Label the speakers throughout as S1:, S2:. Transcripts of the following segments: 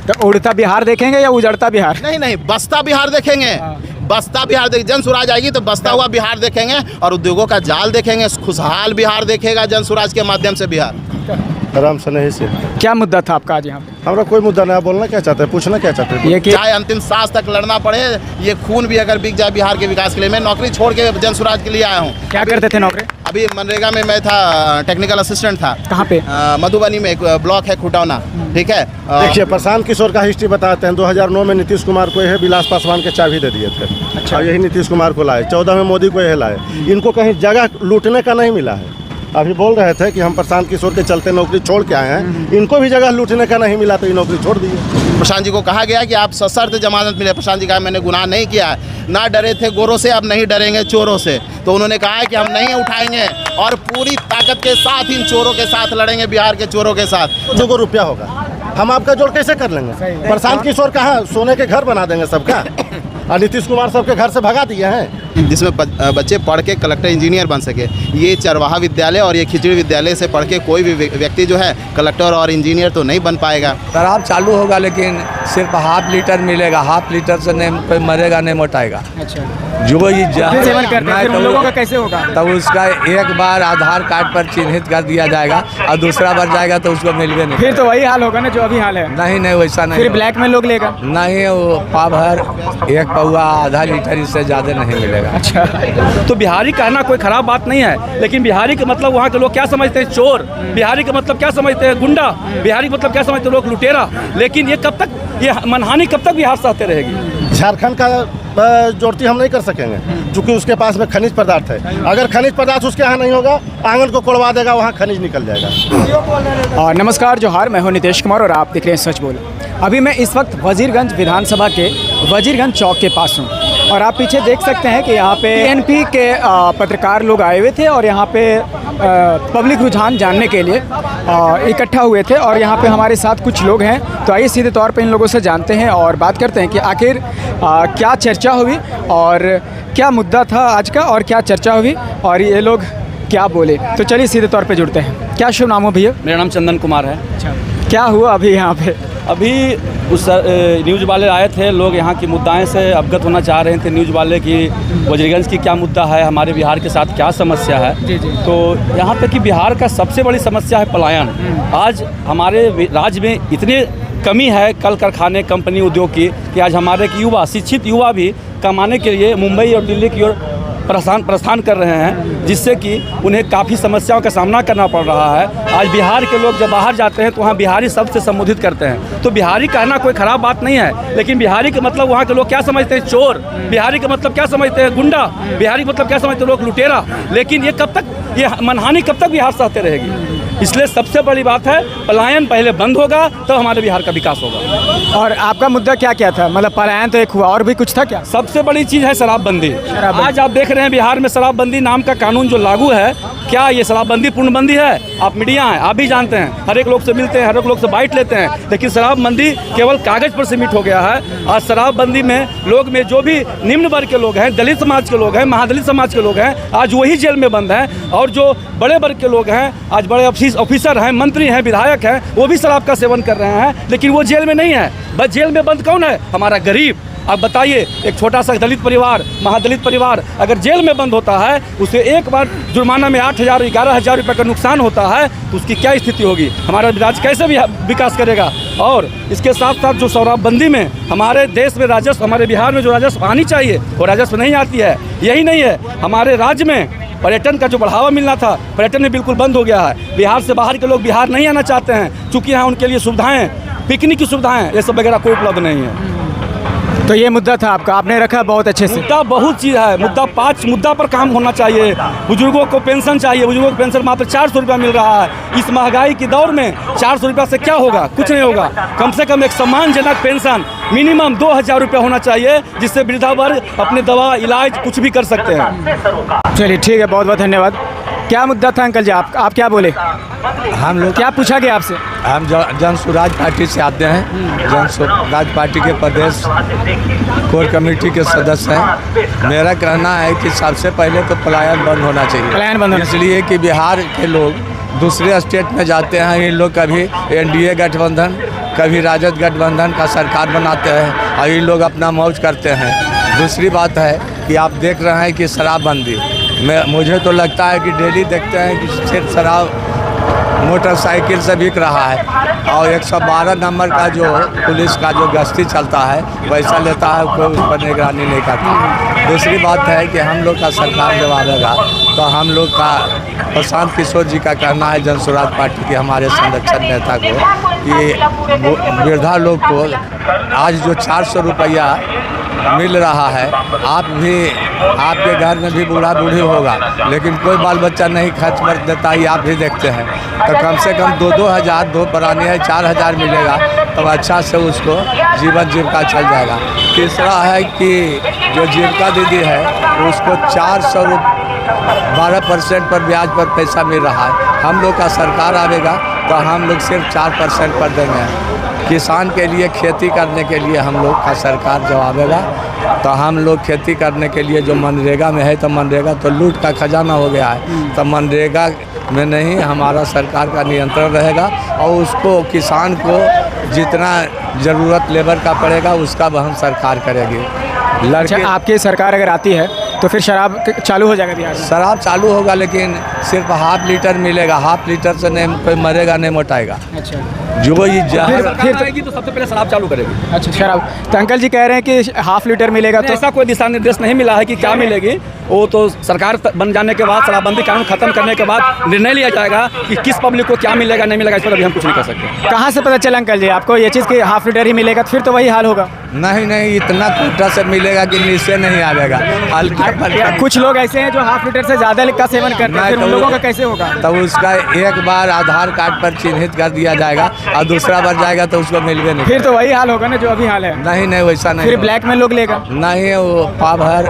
S1: तो उड़ता बिहार देखेंगे या उजड़ता बिहार?
S2: नहीं नहीं, बसता बिहार देखेंगे। बसता बिहार जन स्वराज आएगी तो बसता हुआ बिहार देखेंगे और उद्योगों का जाल देखेंगे। खुशहाल बिहार देखेगा जन स्वराज के माध्यम से बिहार।
S3: आराम से नहीं से।
S1: क्या मुद्दा था आपका आज यहाँ पे?
S3: हमारा कोई मुद्दा नहीं। बोलना क्या चाहते हैं, पूछना क्या चाहते हैं?
S1: ये कि
S2: चाहे अंतिम सांस तक लड़ना पड़े, ये खून भी अगर बिक जाए बिहार के विकास के लिए। मैं नौकरी छोड़ के जन स्वराज के लिए आया हूँ।
S1: क्या करते थे नौकरी?
S2: अभी मनरेगा में मैं था, टेक्निकल असिस्टेंट था।
S1: कहाँ पे?
S2: मधुबनी में एक ब्लॉक है खुटौना, ठीक है।
S3: देखिए, प्रशांत किशोर का हिस्ट्री बताते हैं। 2009 में नीतीश कुमार को यह विलास पासवान के चाबी दे दिए थे। अच्छा, यही नीतीश कुमार को लाए। 14 में मोदी को यह लाए। इनको कहीं जगह लूटने का नहीं मिला है। अभी बोल रहे थे कि हम प्रशांत किशोर के चलते नौकरी छोड़ के आए हैं। इनको भी जगह लूटने का नहीं मिला तो ये नौकरी छोड़ दी।
S2: प्रशांत जी को कहा गया कि आप सशर्त जमानत मिले। प्रशांत जी कहा मैंने गुनाह नहीं किया है, ना डरे थे गोरों से, अब नहीं डरेंगे चोरों से। तो उन्होंने कहा है कि हम नहीं उठाएंगे और पूरी ताकत के साथ इन चोरों के साथ लड़ेंगे, बिहार के चोरों के साथ।
S3: 2 रुपया होगा, हम आपका जोड़ कैसे कर लेंगे? प्रशांत किशोर कहाँ सोने के घर बना देंगे सबका, और नीतीश कुमार सबके घर से भगा दिए हैं।
S2: जिसमें बच्चे पढ़ के कलेक्टर इंजीनियर बन सके। ये चरवाहा विद्यालय और ये खिचड़ी विद्यालय से पढ़ के कोई भी व्यक्ति जो है कलेक्टर और इंजीनियर तो नहीं बन पाएगा।
S4: शराब चालू होगा लेकिन सिर्फ हाफ लीटर मिलेगा। हाफ लीटर से नहीं मरेगा, नहीं मोटाएगा।
S1: अच्छा,
S4: जो ही
S1: सेवन करते हैं, फिर उन लोगों का कैसे होगा?
S4: तब उसका एक बार आधार कार्ड पर चिन्हित कर दिया जाएगा और दूसरा बार जाएगा तो उसको मिलवे नहीं।
S1: फिर तो वही हाल होगा ना जो अभी हाल है।
S4: नहीं नहीं, वैसा नहीं।
S1: फिर ब्लैक में लोग लेगा?
S4: नहीं, वो पाव भर 1 पौवा आधा लीटर, इससे ज़्यादा नहीं मिलेगा।
S1: अच्छा,
S5: तो बिहारी कहना कोई खराब बात नहीं है, लेकिन बिहारी का मतलब वहाँ के लोग क्या समझते हैं? चोर। बिहारी का मतलब क्या समझते हैं? गुंडा। बिहारी का मतलब क्या समझते हैं लोग? लुटेरा। लेकिन ये कब तक, ये मनहानि कब तक बिहार सहते रहेगी?
S3: झारखंड का जोड़ती हम नहीं कर सकेंगे क्योंकि उसके पास में खनिज पदार्थ है। अगर खनिज पदार्थ उसके यहाँ नहीं होगा, आंगन को कोड़वा देगा, वहाँ खनिज निकल जाएगा।
S1: नमस्कार, जोहार, मैं हूं नितेश कुमार और आप देख रहे हैं सच बोल। अभी मैं इस वक्त वजीरगंज विधानसभा के वजीरगंज चौक के पास हूं और आप पीछे देख सकते हैं कि यहाँ पे एनपी के पत्रकार लोग आए हुए थे और यहाँ पे पब्लिक रुझान जानने के लिए इकट्ठा हुए थे और यहाँ पे हमारे साथ कुछ लोग हैं। तो आइए सीधे तौर पे इन लोगों से जानते हैं और बात करते हैं कि आखिर क्या चर्चा हुई और क्या मुद्दा था आज का और क्या चर्चा हुई और ये लोग क्या बोले। तो चलिए सीधे तौर पे जुड़ते हैं। क्या शुभ नाम हो भैया?
S5: मेरा नाम चंदन कुमार है।
S1: अच्छा, क्या हुआ अभी यहाँ पे?
S5: अभी उस न्यूज़ वाले आए थे, लोग यहाँ की मुद्दाएं से अवगत होना चाह रहे थे। न्यूज़ वाले की वजीरगंज की क्या मुद्दा है, हमारे बिहार के साथ क्या समस्या है। तो यहाँ पे कि बिहार का सबसे बड़ी समस्या है पलायन। आज हमारे राज्य में इतने कमी है कल कारखाने, कंपनी, उद्योग की कि आज हमारे युवा, शिक्षित युवा भी कमाने के लिए मुंबई और दिल्ली की ओर प्रस्थान कर रहे हैं, जिससे कि उन्हें काफ़ी समस्याओं का सामना करना पड़ रहा है। आज बिहार के लोग जब बाहर जाते हैं तो वहाँ बिहारी शब्द से संबोधित करते हैं। तो बिहारी कहना कोई ख़राब बात नहीं है, लेकिन बिहारी का मतलब वहाँ के लोग क्या समझते हैं? चोर। बिहारी का मतलब क्या समझते हैं? गुंडा। बिहारी का मतलब क्या समझते हैं लोग? लुटेरा। लेकिन ये कब तक, ये मनहानि कब तक बिहार सहते रहेगी? इसलिए सबसे बड़ी बात है पलायन पहले बंद होगा तो हमारे बिहार का विकास होगा।
S1: और आपका मुद्दा क्या क्या था? मतलब पलायन तो एक हुआ, और भी कुछ था क्या?
S5: सबसे बड़ी चीज़ है शराबबंदी। आज आप देख रहे हैं बिहार में शराबबंदी नाम का कानून जो लागू है, क्या ये शराबबंदी पूर्णबंदी है? आप मीडिया हैं, आप भी जानते हैं, हर एक लोग से मिलते हैं, हर एक लोग से बाइट लेते हैं, लेकिन शराबबंदी केवल कागज़ पर सीमित हो गया है। आज शराबबंदी में लोग में जो भी निम्न वर्ग के लोग हैं, दलित समाज के लोग हैं, महादलित समाज के लोग हैं, आज वही जेल में बंद हैं। और जो बड़े वर्ग के लोग हैं, आज बड़े ऑफिसर हैं, मंत्री हैं, विधायक हैं, वो भी शराब का सेवन कर रहे हैं, लेकिन वो जेल में नहीं है। बस जेल में बंद कौन है? हमारा गरीब। अब बताइए, एक छोटा सा दलित परिवार, महादलित परिवार अगर जेल में बंद होता है, उसे एक बार जुर्माना में 8,000 11,000 रुपये का नुकसान होता है, तो उसकी क्या स्थिति होगी? हमारा राज्य कैसे भी विकास करेगा? और इसके साथ साथ जो शराबबंदी में हमारे देश में राजस्व, हमारे बिहार में जो राजस्व आनी चाहिए वो राजस्व नहीं आती है। यही नहीं है, हमारे राज्य में पर्यटन का जो बढ़ावा मिलना था, पर्यटन में बिल्कुल बंद हो गया है। बिहार से बाहर के लोग बिहार नहीं आना चाहते हैं, चूँकि यहाँ उनके लिए सुविधाएँ, पिकनिक की सुविधाएँ, ये सब वगैरह कोई उपलब्ध नहीं है।
S1: तो ये मुद्दा था आपका, आपने रखा बहुत अच्छे से।
S5: मुद्दा बहुत चीज़ है, मुद्दा 5 मुद्दा पर काम होना चाहिए। बुजुर्गों को पेंशन चाहिए, बुजुर्गों को पेंशन मात्र 400 रुपया मिल रहा है। इस महंगाई के दौर में 400 रुपया से क्या होगा? कुछ नहीं होगा। कम से कम एक सम्मानजनक पेंशन मिनिमम 2,000 रुपया होना चाहिए, जिससे वृद्धा वर्ग अपने दवा, इलाज कुछ भी कर सकते हैं।
S1: चलिए ठीक है, बहुत बहुत धन्यवाद। क्या मुद्दा था अंकल जी? आप क्या बोले?
S4: हम लोग
S1: क्या पूछा गया आपसे?
S4: हम जन स्वराज पार्टी से आते हैं, जन स्वराज पार्टी के प्रदेश कोर कमेटी के सदस्य हैं। मेरा कहना है कि सबसे पहले तो पलायन बंद होना चाहिए।
S1: पलायन बंद होना
S4: इसलिए कि बिहार के लोग दूसरे स्टेट में जाते हैं, इन लोग का भी एनडीए गठबंधन कभी राजद गठबंधन का सरकार बनाते हैं और ये लोग अपना मौज करते हैं। दूसरी बात है कि आप देख रहे हैं कि शराबबंदी, मुझे तो लगता है कि डेली देखते हैं कि सिर्फ शराब मोटरसाइकिल से बिक रहा है और 112 नंबर का जो पुलिस का जो गश्ती चलता है पैसा लेता है, कोई उस पर निगरानी नहीं करता। दूसरी बात है कि हम लोग का सरकार जब आएगा तो हम लोग का प्रशांत किशोर जी का कहना है, जन स्वराज पार्टी के हमारे संरक्षण नेता को, कि वृद्धा लोग को आज जो 400 रुपया मिल रहा है, आप भी आपके घर में भी बूढ़ा बूढ़ी होगा लेकिन कोई बाल बच्चा नहीं खर्च कर देता, ये आप भी देखते हैं। तो कम से कम 2-2 हज़ार, 2 पुराने है 4 हज़ार मिलेगा तो अच्छा से उसको जीवन जीविका चल जाएगा। तीसरा है कि जो जीविका दीदी है उसको 12% पर ब्याज पर पैसा मिल रहा है। हम लोग का सरकार आएगा तो हम लोग सिर्फ 4% पर देंगे। किसान के लिए, खेती करने के लिए हम लोग का सरकार जब आएगा तो हम लोग खेती करने के लिए, जो मनरेगा में है तो मनरेगा तो लूट का खजाना हो गया है, तो मनरेगा में नहीं, हमारा सरकार का नियंत्रण रहेगा और उसको किसान को जितना ज़रूरत लेबर का पड़ेगा उसका वहन सरकार करेगी।
S1: अच्छा, आपकी सरकार अगर आती है तो फिर शराब चालू हो जाएगा बिहार में?
S4: शराब चालू होगा लेकिन सिर्फ हाफ लीटर मिलेगा, हाफ लीटर से नहीं कोई मरेगा नहीं मोटाएगा।
S1: अच्छा,
S4: जो ये
S5: फिर आएगी तो सबसे पहले शराब चालू करेगी।
S1: अच्छा, शराब तो अंकल जी कह रहे हैं कि हाफ लीटर मिलेगा, तो
S5: ऐसा कोई दिशा निर्देश नहीं मिला है कि क्या मिलेगी। वो तो सरकार बन जाने के बाद, शराबबंदी कानून खत्म करने के बाद निर्णय लिया जाएगा कि किस पब्लिक को क्या मिलेगा नहीं मिलेगा, इस पर अभी हम कुछ नहीं कर सकते।
S1: कहाँ से पता चला अंकल जी आपको ये चीज़ कि हाफ लीटर ही मिलेगा? फिर तो वही हाल होगा।
S4: नहीं, इतना कोटा से मिलेगा कि नीचे नहीं आएगा, हल्का।
S1: कुछ लोग ऐसे हैं जो हाफ लीटर से ज़्यादा का सेवन करते हैं, फिर उन लोगों का कैसे होगा?
S4: तो उसका एक बार आधार कार्ड पर चिन्हित कर दिया जाएगा और दूसरा बार जाएगा तो उसको मिलवे नहीं।
S1: फिर तो वही हाल होगा ना जो अभी हाल है।
S4: नहीं, वैसा नहीं।
S1: फिर ब्लैक में लोग लेगा?
S4: नहीं, वो पाव भर,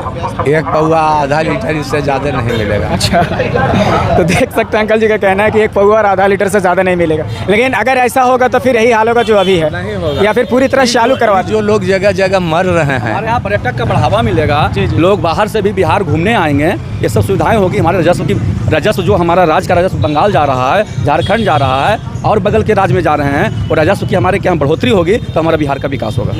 S4: एक पौवा, आधा लीटर, इससे ज़्यादा नहीं मिलेगा।
S1: अच्छा, तो देख सकते हैं अंकल जी का कहना है कि एक पौवा और आधा लीटर से ज़्यादा नहीं मिलेगा। लेकिन अगर ऐसा होगा तो फिर यही हाल होगा जो अभी है,
S4: नहीं होगा।
S1: या फिर पूरी तरह चालू करवा
S4: जो लोग जगह जगह मर रहे हैं।
S5: हमारे यहाँ पर्यटक का बढ़ावा मिलेगा,
S1: जी।
S5: लोग बाहर से भी बिहार घूमने आएंगे, ये सब सुविधाएं होगी। हमारे राजस्व जो हमारा राज्य का राजस्व बंगाल जा रहा है, झारखंड जा रहा है और बगल के राज्य में जा रहे हैं, और राजस्व की हमारे क्या बढ़ोतरी होगी तो हमारा बिहार का विकास होगा।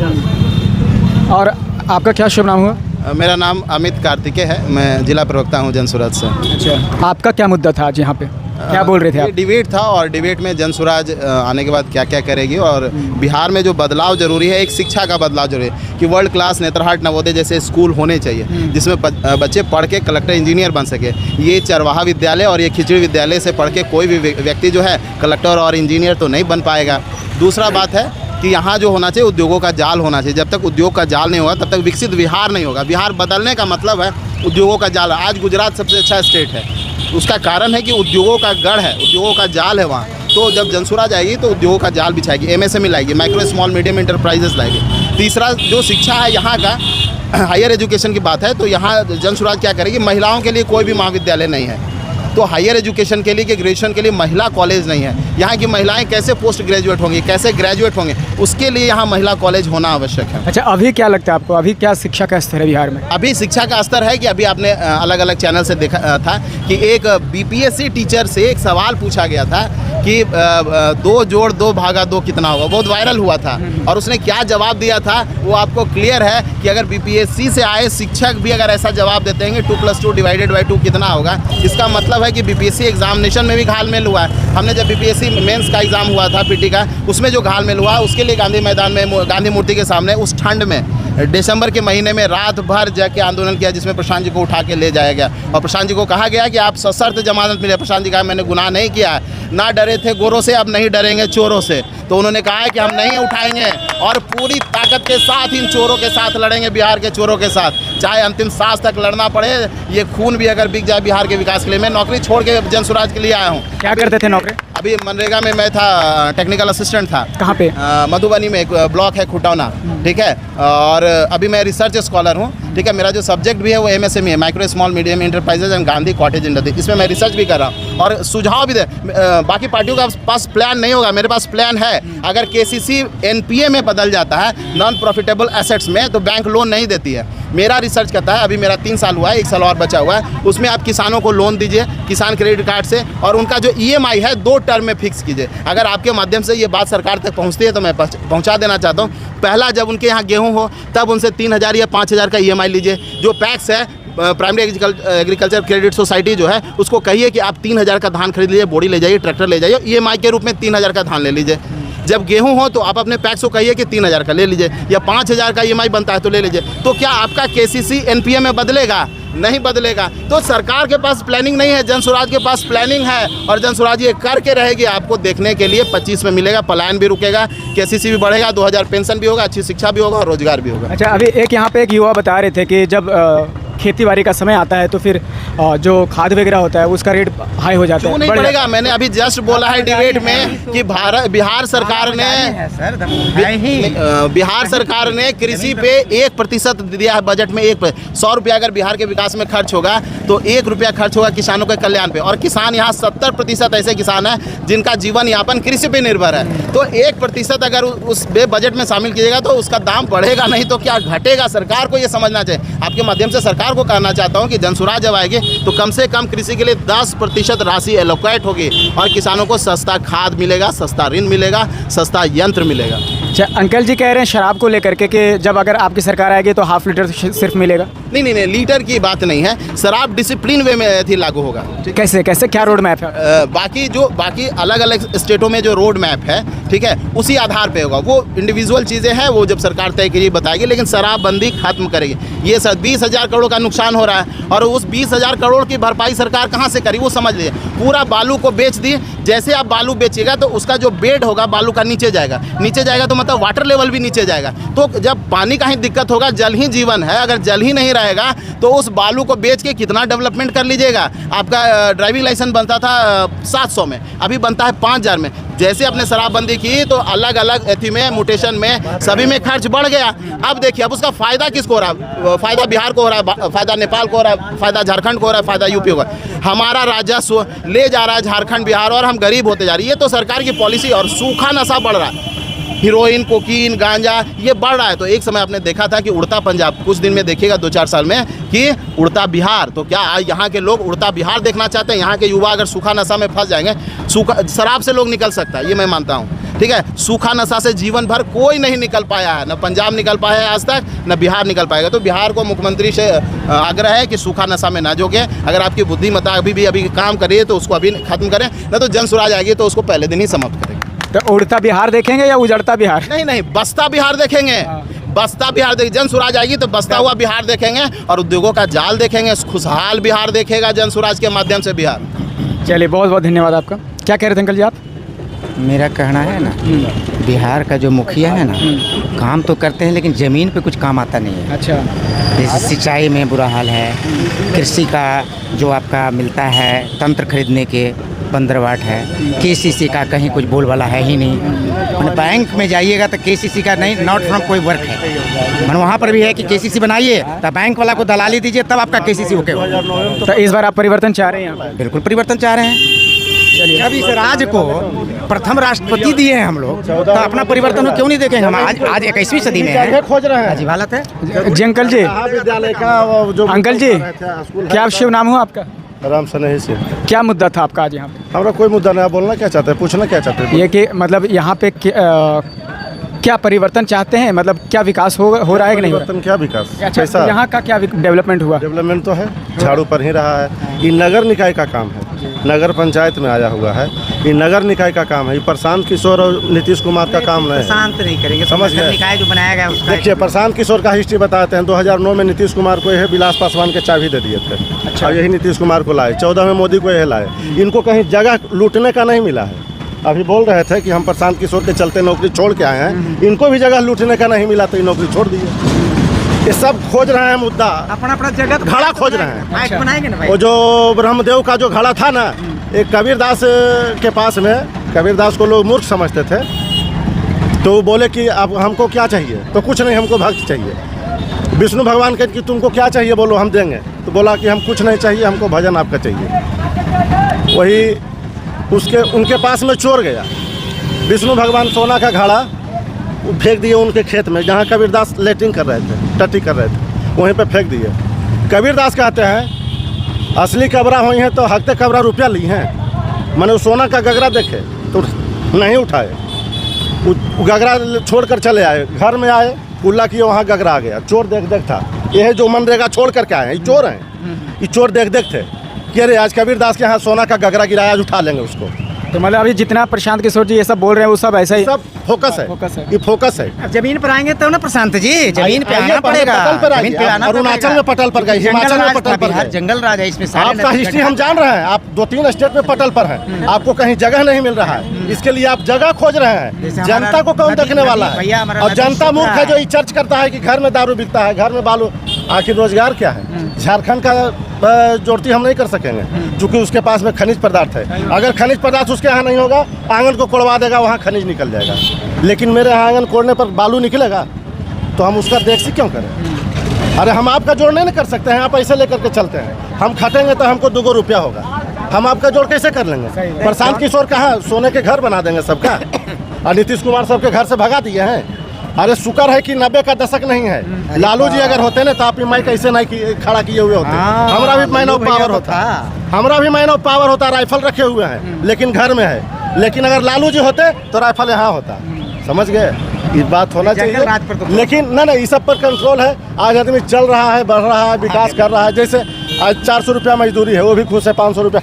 S1: और आपका क्या शुभ नाम हुआ?
S2: मेरा नाम अमित कार्तिकेय है, मैं जिला प्रवक्ता हूँ जन स्वराज से।
S1: अच्छा, आपका क्या मुद्दा था आज यहाँ पे, क्या बोल रहे थे आप?
S2: ये डिबेट था और डिबेट में जन स्वराज आने के बाद क्या क्या करेगी और बिहार में जो बदलाव जरूरी है, एक शिक्षा का बदलाव जरूरी है कि वर्ल्ड क्लास नेतरहाट नवोदय जैसे स्कूल होने चाहिए जिसमें बच्चे पढ़ के कलेक्टर इंजीनियर बन सके। ये चरवाहा विद्यालय और ये खिचड़ी विद्यालय से पढ़ के कोई भी व्यक्ति जो है कलेक्टर और इंजीनियर तो नहीं बन पाएगा। दूसरा बात है कि यहाँ जो होना चाहिए उद्योगों का जाल होना चाहिए। जब तक उद्योग का जाल नहीं होगा तब तक विकसित बिहार नहीं होगा। बिहार बदलने का मतलब है उद्योगों का जाल। आज गुजरात सबसे अच्छा स्टेट है, उसका कारण है कि उद्योगों का गढ़ है, उद्योगों का जाल है वहाँ। तो जब जन स्वराज आएगी तो उद्योगों का जाल बिछाएगी, एमएसएमई लाएगी, माइक्रो स्मॉल मीडियम इंटरप्राइजेस लाएगी। तीसरा जो शिक्षा है यहाँ का, हायर एजुकेशन की बात है तो यहाँ जन स्वराज क्या करेगी, महिलाओं के लिए कोई भी महाविद्यालय नहीं है, तो हायर एजुकेशन के लिए कि ग्रेजुएशन के लिए महिला कॉलेज नहीं है। यहाँ की महिलाएं कैसे पोस्ट ग्रेजुएट होंगी, कैसे ग्रेजुएट होंगे, उसके लिए यहाँ महिला कॉलेज होना आवश्यक है।
S1: अच्छा, अभी क्या लगता है आपको, अभी क्या शिक्षा का स्तर है बिहार में?
S2: अभी शिक्षा का स्तर है कि अभी आपने अलग अलग चैनल से देखा था कि एक बीपीएससी टीचर से एक सवाल पूछा गया था कि 2 जोड़ 2 भागा 2 कितना होगा, बहुत वायरल हुआ था। और उसने क्या जवाब दिया था वो आपको क्लियर है कि अगर बीपीएससी से आए शिक्षक भी अगर ऐसा जवाब देते हैं कि 2 + 2 / 2 कितना होगा, इसका मतलब है कि बीपीएससी एग्जामिनेशन में भी घालमेल हुआ है। हमने जब बीपीएससी मेंस का एग्जाम हुआ था पीटी का, उसमें जो घालमेल हुआ उसके लिए गांधी मैदान में, गांधी मूर्ति के सामने उस ठंड में दिसंबर के महीने में रात भर जाके आंदोलन किया, जिसमें प्रशांत जी को उठा के ले जाया गया और प्रशांत जी को कहा गया कि आप सशर्त जमानत मिले। प्रशांत जी कहा मैंने गुनाह नहीं किया है, ना डरे थे गोरों से, अब नहीं डरेंगे चोरों से। तो उन्होंने कहा है कि हम नहीं उठाएंगे और पूरी ताकत के साथ इन चोरों के साथ लड़ेंगे, बिहार के चोरों के साथ, चाहे अंतिम सांस तक लड़ना पड़े। ये खून भी अगर बिक जाए बिहार के विकास के लिए। मैं नौकरी छोड़ के जन स्वराज के लिए आया हूँ।
S1: क्या करते थे नौकरी?
S2: अभी मनरेगा में मैं था, टेक्निकल असिस्टेंट था।
S1: कहाँ पे?
S2: मधुबनी में एक ब्लॉक है खुटौना, ठीक है। और अभी मैं रिसर्च स्कॉलर हूँ, ठीक है। मेरा जो सब्जेक्ट भी है वो एमएसएमई है, micro small medium enterprises and Gandhi cottage industry. इसमें मैं रिसर्च भी कर रहा हूँ और सुझाव भी दे। बाकी पार्टियों का पास प्लान नहीं होगा, मेरे पास प्लान है। अगर केसीसी एनपीए में बदल जाता है, नॉन प्रॉफिटेबल एसेट्स में, तो बैंक लोन नहीं देती है। मेरा रिसर्च कहता है, अभी मेरा 3 साल हुआ है, 1 साल और बचा हुआ है, उसमें आप किसानों को लोन दीजिए किसान क्रेडिट कार्ड से, और उनका जो EMI है 2 टर्म में फिक्स कीजिए। अगर आपके माध्यम से ये बात सरकार तक पहुँचती है तो मैं पहुँचा देना चाहता हूँ। पहला, जब उनके यहाँ गेहूँ हो तब उनसे 3,000 या 5,000 का EMI लीजिए। जो पैक्स है, प्राइमरी एग्रीकल्चर क्रेडिट सोसाइटी जो है, उसको कहिए कि आप 3,000 का धान खरीद लीजिए, बोरी ले जाइए, ट्रैक्टर ले जाइए, EMI के रूप में 3,000 का धान ले लीजिए। जब गेहूं हो तो आप अपने पैक्स को कहिए कि 3,000 का ले लीजिए, या 5,000 का EMI बनता है तो ले लीजिए। तो क्या आपका KCC NPA में बदलेगा? नहीं बदलेगा। तो सरकार के पास प्लानिंग नहीं है, जन स्वराज के पास प्लानिंग है, और जन स्वराज ये करके रहेगी। आपको देखने के लिए 25 में मिलेगा, पलायन भी रुकेगा, KCC भी बढ़ेगा, 2,000 पेंशन भी होगा, अच्छी शिक्षा भी होगा और रोजगार भी होगा।
S1: अच्छा, अभी एक यहाँ पे एक युवा बता रहे थे कि जब खेती बाड़ी का समय आता है तो फिर जो खाद वगैरह होता है उसका रेट हाई हो जाता है।
S2: क्यों नहीं बढ़ेगा? मैंने अभी जस्ट बोला है डिबेट में कि बिहार सरकार ने कृषि पे 1% दिया है बजट में। 100 रुपया अगर बिहार के विकास में खर्च होगा तो 1 रुपया खर्च होगा किसानों के कल्याण पे, और किसान यहाँ 70% ऐसे किसान हैं जिनका जीवन यापन कृषि पे निर्भर है। तो 1% अगर उस बजट में शामिल कीजिएगा तो उसका दाम बढ़ेगा, नहीं तो क्या घटेगा। सरकार को ये समझना चाहिए। आपके माध्यम से सरकार को कहना चाहता हूँ कि जनसुराज जब आएगी तो कम से कम कृषि के लिए 10% राशि एलोकेट होगी, और किसानों को सस्ता खाद मिलेगा, सस्ता ऋण मिलेगा, सस्ता यंत्र मिलेगा।
S1: अच्छा, अंकल जी कह रहे हैं शराब को लेकर के कि जब अगर आपकी सरकार आएगी तो हाफ लीटर सिर्फ मिलेगा।
S2: नहीं, लीटर की बात नहीं है, शराब डिसिप्लिन वे में थी लागू होगा।
S1: कैसे क्या रोड मैप है?
S2: बाकी अलग अलग स्टेटों में जो रोड मैप है, ठीक है, उसी आधार पे होगा। वो इंडिविजुअल चीज़ें हैं, वो जब सरकार तय करेगी बताएगी, लेकिन शराबबंदी खत्म करेगी। ये 20,000 करोड़ का नुकसान हो रहा है, और उस 20,000 करोड़ की भरपाई सरकार कहाँ से करी वो समझ लीजिए। पूरा बालू को बेच दी। जैसे आप बालू बेचिएगा तो उसका जो बेड होगा बालू का नीचे जाएगा तो मतलब वाटर लेवल भी नीचे जाएगा। तो जब पानी का ही दिक्कत होगा, जल ही जीवन है, अगर जल ही नहीं रहेगा तो उस बालू को बेच के कितना डेवलपमेंट कर लीजिएगा। आपका ड्राइविंग लाइसेंस बनता था 700 में, अभी बनता है 5,000 में। जैसे आपने शराबबंदी की तो अलग अलग एथी में, म्यूटेशन में, सभी में खर्च बढ़ गया। अब देखिए, अब उसका फायदा किसको हो रहा है? फायदा बिहार को हो रहा है, फायदा नेपाल को हो रहा है, फायदा झारखंड को हो रहा है, फायदा यूपी होगा। हमारा राजस्व ले जा रहा है झारखंड, बिहार, और हम गरीब होते जा रहे हैं। ये तो सरकार की पॉलिसी। और सूखा नशा बढ़ रहा है, हीरोइन, कोकीन, गांजा, ये बढ़ रहा है। तो एक समय आपने देखा था कि उड़ता पंजाब, कुछ दिन में देखिएगा 2-4 साल में कि उड़ता बिहार। तो क्या आज यहाँ के लोग उड़ता बिहार देखना चाहते हैं? यहाँ के युवा अगर सूखा नशा में फंस जाएंगे, शराब से लोग निकल सकता है, ये मैं मानता हूँ, ठीक है। सूखा नशा से जीवन भर कोई नहीं निकल पाया है, न पंजाब निकल पाया है आज तक, न बिहार निकल पाएगा। तो बिहार को मुख्यमंत्री से आग्रह है कि सूखा नशा में ना जोगे। अगर आपकी बुद्धिमत्ता अभी काम करिए तो उसको अभी खत्म करें, न तो जन स्वराज आएगी तो उसको पहले दिन ही समाप्त करेंगे।
S1: तो उड़ता बिहार देखेंगे या उजड़ता बिहार?
S2: नहीं, बसता बिहार देखेंगे। बसता बिहार जन स्वराज आएगी तो बसता हुआ बिहार देखेंगे, और उद्योगों का जाल देखेंगे, खुशहाल बिहार देखेगा जन स्वराज के माध्यम से बिहार।
S1: चलिए, बहुत बहुत धन्यवाद आपका। क्या कह रहे थे अंकल जी आप?
S6: मेरा कहना है ना, बिहार का जो मुखिया है ना, काम तो करते हैं लेकिन ज़मीन पे कुछ काम आता नहीं है।
S1: अच्छा,
S6: जैसे सिंचाई में बुरा हाल है, कृषि का जो आपका मिलता है तंत्र खरीदने के 15 वाट है, KCC का कहीं कुछ बोल वाला है ही नहीं। मैंने बैंक में जाइएगा तो KCC का नहीं, नॉट फ्रॉम कोई वर्क है। मैंने वहाँ पर भी है कि KCC बनाइए तो बैंक वाला को दलाली दीजिए तब आपका KCC ओके होगा।
S1: तो इस बार आप परिवर्तन चाह रहे हैं?
S6: बिल्कुल परिवर्तन चाह रहे हैं। जब इस राज्य को प्रथम राष्ट्रपति दिए हैं हम लोग, तो अपना परिवर्तन क्यों नहीं देखेंगे? हम आज 21वीं सदी में है,
S3: खोज रहे हैं।
S6: अजीब हालत है
S1: जी। अंकल जी,
S3: विद्यालय का जो
S1: अंकल जी, क्या शुभ नाम हो आपका?
S3: राम सनेही से।
S1: क्या मुद्दा था आपका आज यहाँ पे?
S3: हमारा कोई मुद्दा नहीं। आप बोलना क्या चाहते हैं, पूछना क्या चाहते हैं?
S1: ये कि मतलब यहाँ पे क्या परिवर्तन चाहते हैं, मतलब क्या विकास हो रहा है कि नहीं हो रहा?
S3: परिवर्तन क्या विकास?
S1: अच्छा, यहाँ का क्या डेवलपमेंट हुआ?
S3: डेवलपमेंट तो है, झाड़ू पर ही रहा है। ये नगर निकाय का काम है, नगर पंचायत में आया हुआ है। ये नगर निकाय का काम है, ये प्रशांत किशोर और नीतीश कुमार का काम नहीं है।
S6: शांत नहीं करेंगे,
S3: समझ गए?
S6: निकाय जो बनाया गया उसका
S3: देखिए, प्रशांत किशोर का हिस्ट्री बताते हैं। 2009 में नीतीश कुमार को यह विलास पासवान के चाबी दे दिए थे। अच्छा, यही नीतीश कुमार को लाए। 14 में मोदी को यह लाए। इनको कहीं जगह लूटने का नहीं मिला है। अभी बोल रहे थे कि हम प्रशांत किशोर के चलते नौकरी छोड़ के आए हैं, इनको भी जगह लूटने का नहीं मिला तो ये नौकरी छोड़ दिए। ये सब खोज रहे हैं मुद्दा,
S6: अपना जगह
S3: घड़ा खोज रहे हैं।
S6: अच्छा, बनाएंगे ना भाई।
S3: वो जो ब्रह्मदेव का जो घड़ा था ना, एक कबीरदास के पास में, कबीरदास को लोग मूर्ख समझते थे, तो वो बोले कि अब हमको क्या चाहिए? तो कुछ नहीं, हमको भक्त चाहिए। विष्णु भगवान कहते कि तुमको क्या चाहिए, बोलो हम देंगे। तो बोला कि हम कुछ नहीं चाहिए, हमको भजन आपका चाहिए। वही उनके पास में चोर गया। विष्णु भगवान सोना का घड़ा फेंक दिए उनके खेत में, जहाँ कबीरदास लेटिंग कर रहे थे, टट्टी कर रहे थे। वहीं पे फेंक दिए। कबीरदास कहते हैं असली कबरा हुई हैं तो हकते कबरा रुपया ली हैं। मैंने वो सोना का गगरा देखे तो नहीं उठाए, वो गगरा छोड़ कर चले आए। घर में आए, कुल्ला किए, वहाँ गगरा आ गया। चोर देख देख था, यह जो मनरेगा छोड़ करके आए हैं, ये चोर हैं। ये चोर देख देख थे कि अरे आज कबीरदास के यहाँ सोना का गगरा गिराया, आज उठा लेंगे उसको।
S1: तो मतलब अभी जितना प्रशांत किशोर जी ये सब बोल रहे हैं वो सब ऐसा ही
S3: सब फोकस है,
S1: फोकस है।
S3: ये फोकस है।
S6: अब जमीन पर आएंगे तो ना प्रशांत जी, जमीन पे आना पड़ेगा।
S3: पटल पर
S6: जमीन पे
S3: आइए,
S6: आना
S3: अरुणाचल
S6: पड़ेगा।
S3: में पटल पर गए, हिमाचल में पटल पर
S6: बिहार
S3: गए।
S6: जंगल राज है, इसमें सारे
S3: आपका
S6: नदी
S3: हिस्ट्री
S6: का-
S3: हम जान रहे हैं। आप 2-3 स्टेट में पटल पर हैं, आपको कहीं जगह नहीं मिल रहा है। इसके लिए आप जगह खोज रहे हैं।
S6: जैसे हमारा
S3: जनता को कौन
S6: नदी-
S3: देखने वाला
S6: नदी- भैया
S3: है?
S6: हमारा
S3: और
S6: नदी
S3: जनता
S6: सूख
S3: मूर्ख
S6: रहा
S3: है
S6: है।
S3: जो ये चर्च करता है कि घर में दारू बिकता है, घर में बालू। आखिर रोजगार क्या है? झारखंड का जोड़ती हम नहीं कर सकेंगे क्योंकि उसके पास में खनिज पदार्थ है। अगर खनिज पदार्थ उसके यहाँ नहीं होगा, आंगन को कोड़वा देगा, वहाँ खनिज निकल जाएगा। लेकिन मेरे यहाँ आंगन कोड़ने पर बालू निकलेगा तो हम उसका देखसी क्यों करें? अरे हम आपका जोड़ नहीं कर सकते हैं, आप ऐसे लेकर के चलते हैं। हम खटेंगे तो हमको 2 रुपया होगा, हम आपका जोड़ कैसे कर लेंगे? प्रशांत किशोर कहाँ सोने के घर बना देंगे सबका, और नीतीश कुमार सबके घर से भगा दिए हैं। अरे शुक्र है कि 90 का दशक नहीं है। लालू जी अगर होते ना तो आप माइक ऐसे नहीं खड़ा किए हुए होते। हमारा भी मैन ऑफ पावर होता, हमारा भी मैन ऑफ पावर होता। राइफल रखे हुए हैं लेकिन घर में है। लेकिन अगर लालू जी होते तो राइफल यहाँ होता। समझ गए? इस बात होना
S6: जंगल
S3: चाहिए।
S6: राज पर तो-
S3: लेकिन ना इस सब पर कंट्रोल है। आज आदमी चल रहा है, बढ़ रहा है, विकास कर रहा है। जैसे आज 400 रुपया मजदूरी है, वो भी खुश है। 500 रुपया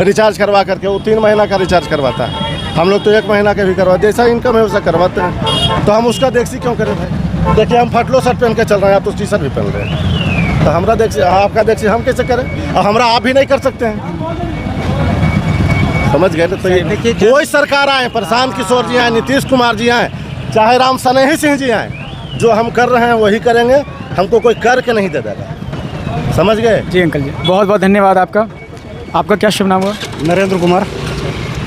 S3: रिचार्ज करवा करके वो 3 महीना का रिचार्ज करवाता है। हम लोग तो 1 महीना का भी करवाते, जैसा इनकम है वैसा करवाते हैं। तो हम उसका देखसी क्यों करें भाई? देखिए हम फटलो शर्ट पहन के चल रहे हैं, आप तो टी शर्ट भी पहन रहे हैं। तो हमारा देखसी, आपका देखसी हम कैसे करें? और हमारा आप भी नहीं कर सकते हैं। समझ गए? तो ये कोई सरकार आए, प्रशांत किशोर जी आए, नीतीश कुमार जी आए, चाहे राम सनेही सिंह जी आए, जो हम कर रहे हैं वही करेंगे। हमको कोई करके नहीं दे देगा। समझ गए?
S1: जी अंकल जी, बहुत बहुत धन्यवाद आपका। आपका क्या शुभ नाम हुआ?
S7: नरेंद्र कुमार।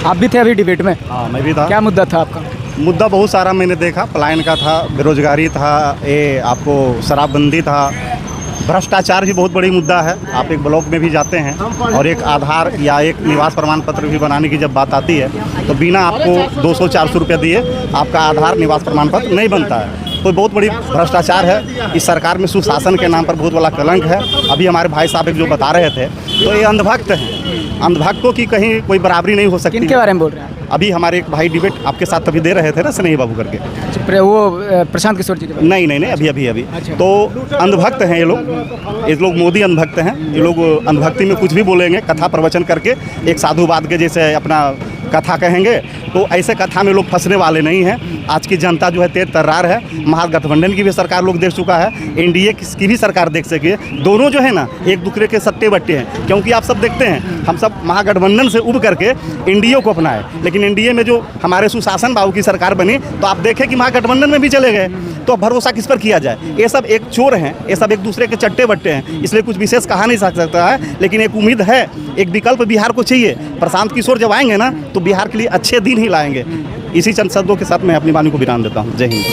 S1: आप भी थे अभी डिबेट में,
S7: हाँ, मैं भी था।
S1: क्या मुद्दा था आपका?
S7: मुद्दा बहुत सारा मैंने देखा। पलायन का था, बेरोजगारी था, ये आपको शराबबंदी था, भ्रष्टाचार भी बहुत बड़ी मुद्दा है। आप एक ब्लॉक में भी जाते हैं और एक आधार या एक निवास प्रमाण पत्र भी बनाने की जब बात आती है तो बिना आपको 200-400 रुपये दिए आपका आधार निवास प्रमाण पत्र नहीं बनता है। तो बहुत बड़ी भ्रष्टाचार है। इस सरकार में सुशासन के नाम पर बहुत बड़ा कलंक है। अभी हमारे भाई साहब एक जो बता रहे थे तो ये अंधभक्त हैं। अंधभक्तों की कहीं कोई बराबरी नहीं हो सकती।
S1: किनके बारे में बोल रहे हैं?
S7: अभी हमारे एक भाई डिबेट आपके साथ अभी दे रहे थे ना, स्नेही बाबू करके।
S1: वो प्रशांत किशोर जी के बारे में?
S7: नहीं, अभी
S1: अच्छा।
S7: तो अंधभक्त हैं ये लोग मोदी अंधभक्त हैं। ये लोग अंधभक्ति में कुछ भी बोलेंगे, कथा प्रवचन करके एक साधुवाद के जैसे अपना कथा कहेंगे। तो ऐसे कथा में लोग फंसने वाले नहीं हैं। आज की जनता जो है तेज तर्रार है। महागठबंधन की भी सरकार लोग देख चुका है, एनडीए की भी सरकार देख सके। दोनों जो है ना एक दूसरे के सट्टे बट्टे हैं। क्योंकि आप सब देखते हैं, हम सब महागठबंधन से उब करके एनडीए को अपनाए, लेकिन एनडीए में जो हमारे सुशासन बाबू की सरकार बनी तो आप देखें कि महागठबंधन में भी चले गए। तो अब भरोसा किस पर किया जाए? ये सब एक चोर हैं, ये सब एक दूसरे के चट्टे बट्टे हैं। इसलिए कुछ विशेष कहा नहीं जा सकता है, लेकिन एक उम्मीद है, एक विकल्प बिहार को चाहिए। प्रशांत किशोर जब आएंगे ना तो बिहार के लिए अच्छे दिन ही लाएंगे। इसी चंद शब्दों के साथ मैं अपनी वाणी को विराम देता हूँ। जय हिंद।